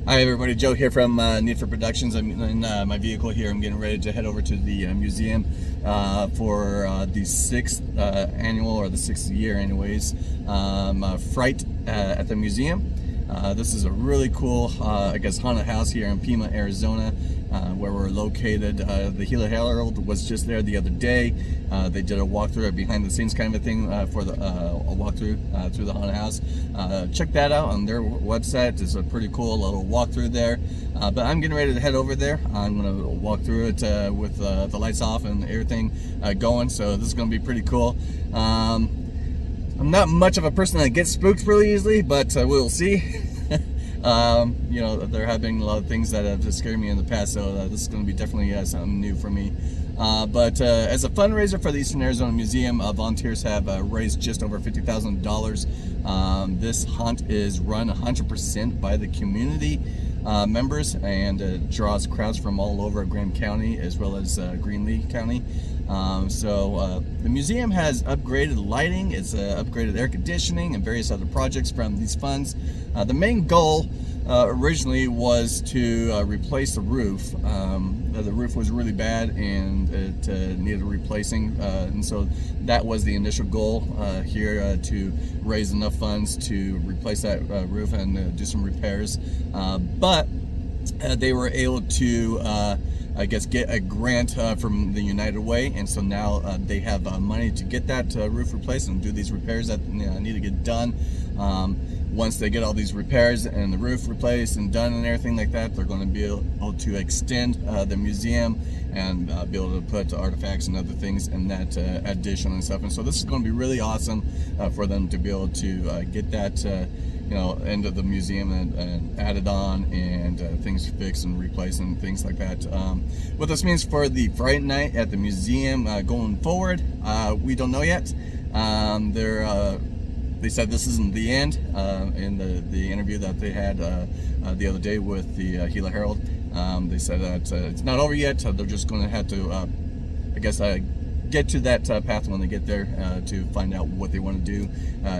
Hi everybody, Joe here from Need for Productions. I'm in my vehicle here. I'm getting ready to head over to the museum for the 6th annual, or the 6th year anyways, Fright at the museum. This is a really cool, I guess, haunted house here in Pima, Arizona, where we're located. The Gila Herald was just there the other day. They did a walkthrough, a behind the scenes kind of a thing for the a walkthrough through the haunted house. Check that out on their website. It's a pretty cool little walkthrough there. But I'm getting ready to head over there. I'm going to walk through it with the lights off and everything going. So this is going to be pretty cool. I'm not much of a person that gets spooked really easily, but we'll see. You know, there have been a lot of things that have scared me in the past, so this is going to be definitely something new for me. But as a fundraiser for the Eastern Arizona Museum, volunteers have raised just over $50,000. This haunt is run 100% by the community members, and draws crowds from all over Graham County as well as Greenlee County. The museum has upgraded lighting, it's upgraded air conditioning, and various other projects from these funds. The main goal originally was to replace the roof. The roof was really bad and it needed replacing, and so that was the initial goal here, to raise enough funds to replace that roof and do some repairs. But they were able to I guess get a grant from the United Way, and so now they have money to get that roof replaced and do these repairs that need to get done. Once they get all these repairs and the roof replaced and done and everything like that, they're going to be able to extend the museum and be able to put artifacts and other things in that addition and stuff. And so this is going to be really awesome for them to be able to get that you know, into the museum and added on, and things fixed and replaced and things like that. What this means for the Fright night at the museum going forward, we don't know yet. They said this isn't the end. In the interview that they had the other day with the Gila Herald, they said that it's not over yet. They're just going to have to, I guess, get to that path when they get there to find out what they want to do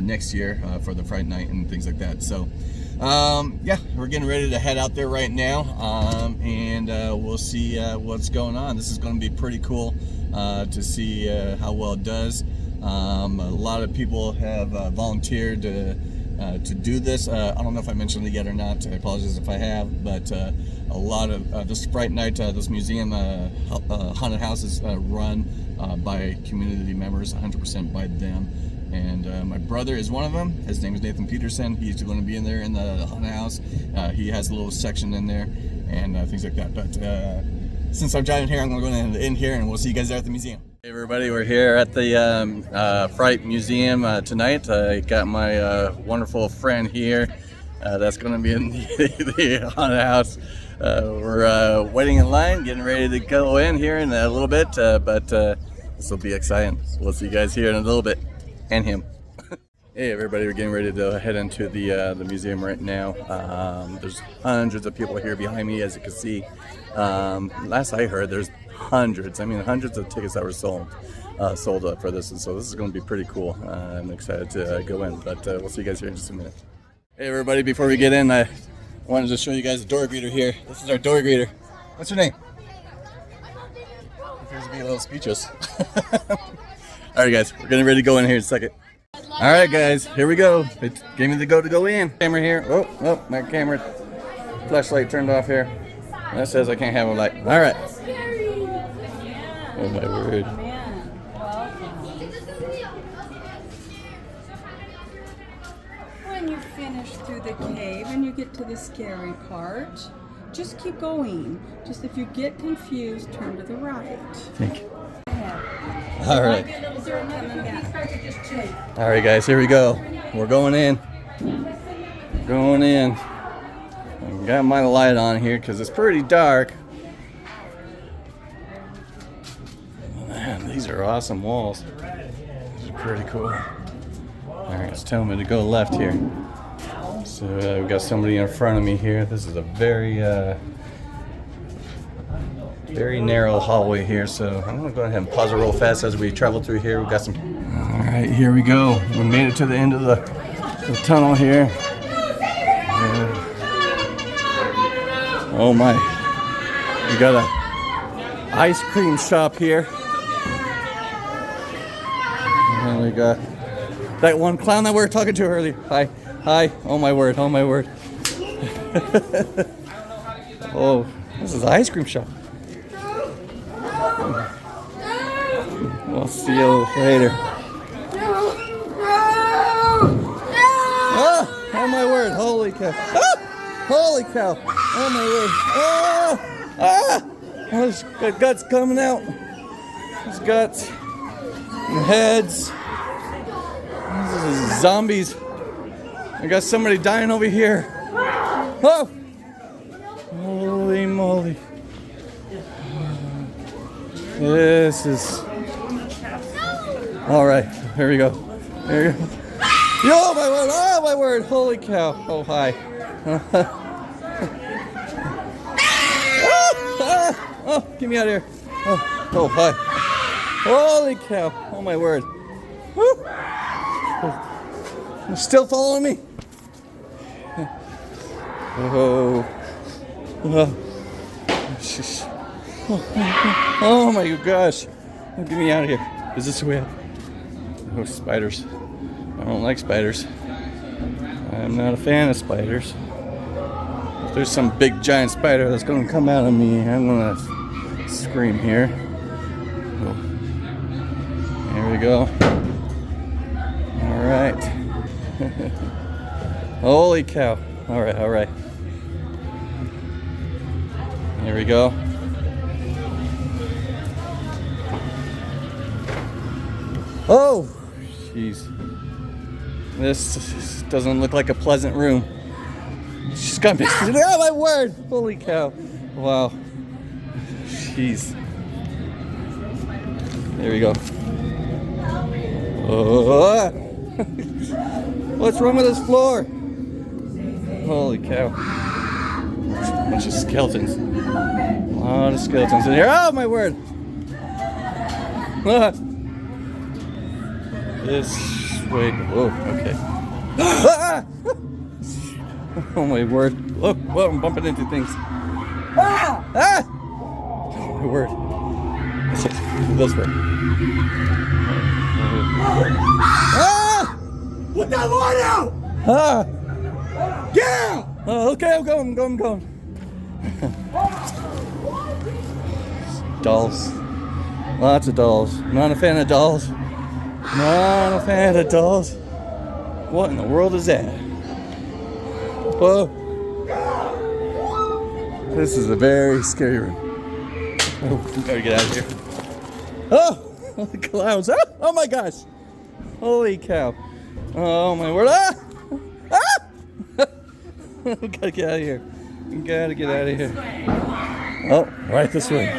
next year for the Fright night and things like that. So yeah, we're getting ready to head out there right now, and we'll see what's going on. This is going to be pretty cool to see how well it does. A lot of people have volunteered to do this. I don't know if I mentioned it yet or not. I apologize if I have, but a lot of this Fright night, this museum haunted house is run by community members, 100% by them. And my brother is one of them. His name is Nathan Peterson. He's going to be in there in the haunted house. He has a little section in there and things like that. But since I'm driving here, I'm going to go in here, and we'll see you guys there at the museum. Hey everybody, we're here at the Fright Museum tonight. I got my wonderful friend here that's going to be in the haunted house. We're waiting in line, getting ready to go in here in a little bit, but this will be exciting. We'll see you guys here in a little bit, and him. Hey everybody, we're getting ready to head into the museum right now. There's hundreds of people here behind me, as you can see. Last I heard, there's hundreds of tickets that were sold up for this, and so this is going to be pretty cool. I'm excited to go in, but we'll see you guys here in just a minute. Hey everybody, before we get in, I wanted to show you guys the door greeter here. This is our door greeter. What's your name? Appears to be a little speechless. Alright guys, we're getting ready to go in here in a second. Alright guys, here we go. They gave me the go to go in. Camera here. Oh, my camera flashlight turned off here. That says I can't have a light. Alright. Oh my word. When you finish through the cave and you get to the scary part, just keep going. Just if you get confused, turn to the right. Thank you. Alright. Alright guys, here we go. We're going in. Going in. I got my light on here because it's pretty dark. Man, these are awesome walls. These are pretty cool. Alright, it's telling me to go left here. So we've got somebody in front of me here. This is a very narrow hallway here, so I'm gonna go ahead and pause it real fast as we travel through here. We've got some. All right, here we go. We made it to the end of the tunnel here. Oh my. We got a ice cream shop here. And we got that one clown that we were talking to earlier. Hi. Hi. Oh my word. Oh my word. Oh, this is an ice cream shop. We'll see you later. Oh my word. Holy cow. Holy cow. Oh my word. Oh, there's guts coming out. There's guts and heads. This is zombies. I got somebody dying over here. Oh! Holy moly. This is... Alright, here we go. Here we go. Yo, my word! Oh, my word! Holy cow. Oh, hi. Oh, get me out of here. Oh, hi. Holy cow. Oh, my word. Woo. You're still following me? Oh. Oh my gosh. Get me out of here. Is this the way out? Oh, spiders. I don't like spiders. I'm not a fan of spiders. If there's some big giant spider that's going to come out of me, I'm going to scream here. Oh. Here we go. All right. Holy cow. All right, all right. Here we go. Oh, jeez. This doesn't look like a pleasant room. She's got me. Oh, my word. Holy cow. Wow. Jeez. There we go. Oh. What's wrong with this floor? Holy cow. A bunch of skeletons. A lot of skeletons in here. Oh, my word. Ah. This way. Whoa, okay. Ah! Oh, my word. Look, whoa, I'm bumping into things. Ah! Ah! Oh, my word. This way. Ah! Put that light out! Ah! Yeah! Oh, okay, I'm going. Dolls. Lots of dolls. Not a fan of dolls. Not a fan of dolls. What in the world is that? Whoa. This is a very scary room. Oh, we gotta get out of here. Oh! The clowns. Oh my gosh! Holy cow. Oh my word. Ah! Ah! We gotta get out of here. We gotta get out of here. Oh, right this way.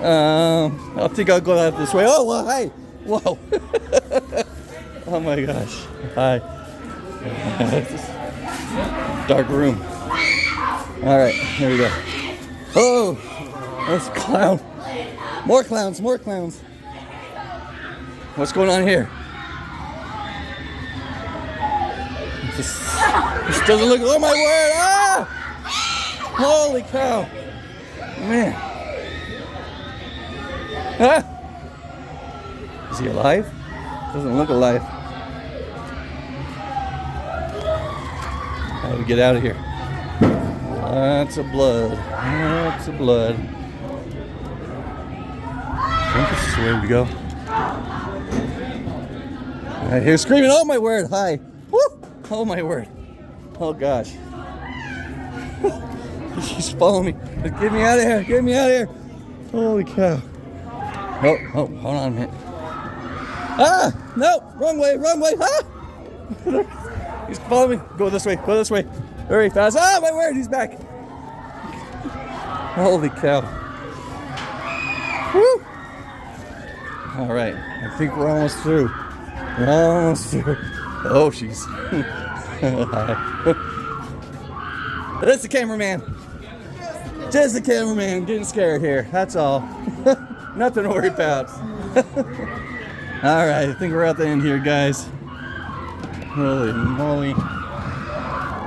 I think I'll go out this way. Oh, well, hi. Whoa. Oh my gosh. Hi. Dark room. All right, here we go. Oh, that's a clown. More clowns, more clowns. What's going on here? This doesn't look. Oh my word! Ah! Holy cow! Man. Ah! Is he alive? Doesn't look alive. How do we get out of here? Lots of blood. Lots of blood. I think this is where we go. I hear screaming. Oh my word! Hi. Woo! Oh my word! Oh gosh! She's following me. Get me out of here! Get me out of here! Holy cow! Oh, hold on a minute. Ah! No! Wrong way! Wrong way! Ah! He's following me. Go this way. Go this way. Very fast. Ah! My word! He's back. Holy cow! Woo! All right. I think we're almost through. We're almost through. Oh, jeez. Hi. That's the cameraman. Just the cameraman getting scared here. That's all. Nothing to worry about. All right, I think we're at the end here, guys. Holy moly.